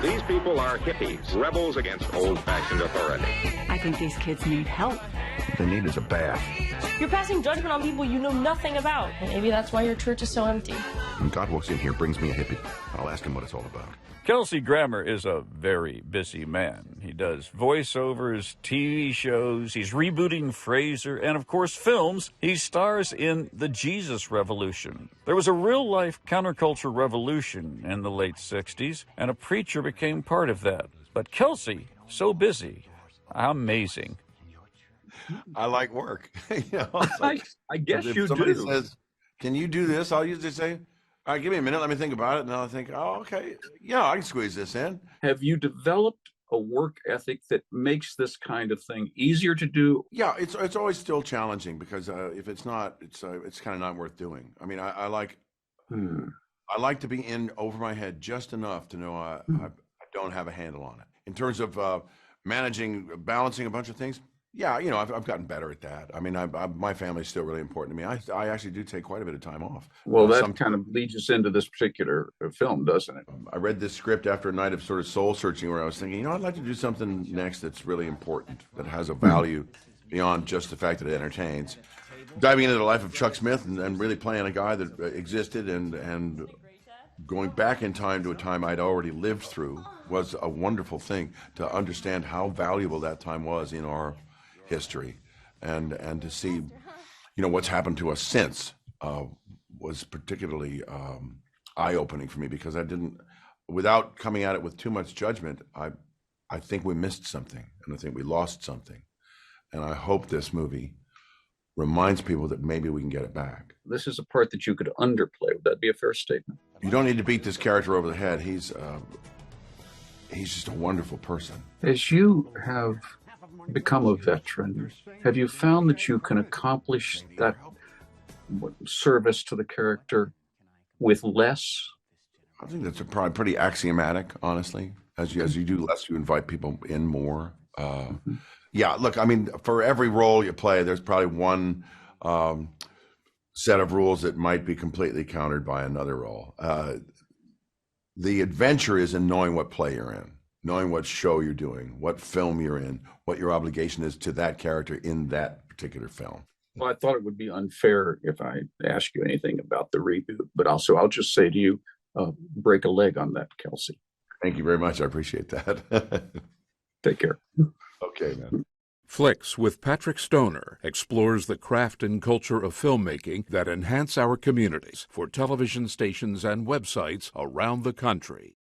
These people are hippies, rebels against old-fashioned authority. I think these kids need help. What they need is a bath. You're passing judgment on people you know nothing about. And maybe that's why your church is so empty. When God walks in here, brings me a hippie. I'll ask him what it's all about. Kelsey Grammer is a very busy man. He does voiceovers, TV shows, he's rebooting Frasier, and of course films. He stars in The Jesus Revolution. There was a real-life counterculture revolution in the late 60s, and a preacher became part of that. But Kelsey, so busy. Amazing. I like work. Like, I guess if you somebody do. says, "Can you do this?" I'll usually say, "All right, give me a minute. Let me think about it." And I'll think, "Oh, okay. Yeah, I can squeeze this in." Have you developed a work ethic that makes this kind of thing easier to do? Yeah, it's always still challenging because if it's not, it's kind of not worth doing. I mean, I like to be in over my head just enough to know I don't have a handle on it. In terms of balancing a bunch of things, yeah, I've gotten better at that. I mean, my family's still really important to me. I actually do take quite a bit of time off. Well, that kind of leads us into this particular film, doesn't it? I read this script after a night of sort of soul searching where I was thinking, I'd like to do something next that's really important, that has a value beyond just the fact that it entertains. Diving into the life of Chuck Smith and really playing a guy that existed and going back in time to a time I'd already lived through was a wonderful thing, to understand how valuable that time was in our history, and to see what's happened to us since was particularly eye-opening for me, because I didn't, without coming at it with too much judgment, I think we missed something, and I think we lost something, and I hope this movie reminds people that maybe we can get it back. This is a part that you could underplay. Would that be a fair statement? You don't need to beat this character over the head. He's just a wonderful person. As you have become a veteran, have you found that you can accomplish that service to the character with less? I think that's probably pretty axiomatic, honestly. As you do less, you invite people in more. Yeah, look, I mean, for every role you play, there's probably one set of rules that might be completely countered by another role. The adventure is in knowing what play you're in, knowing what show you're doing, what film you're in, what your obligation is to that character in that particular film. Well, I thought it would be unfair if I ask you anything about the reboot, but also I'll just say to you, break a leg on that, Kelsey. Thank you very much. I appreciate that. Take care. Okay, man. Flicks with Patrick Stoner explores the craft and culture of filmmaking that enhance our communities for television stations and websites around the country.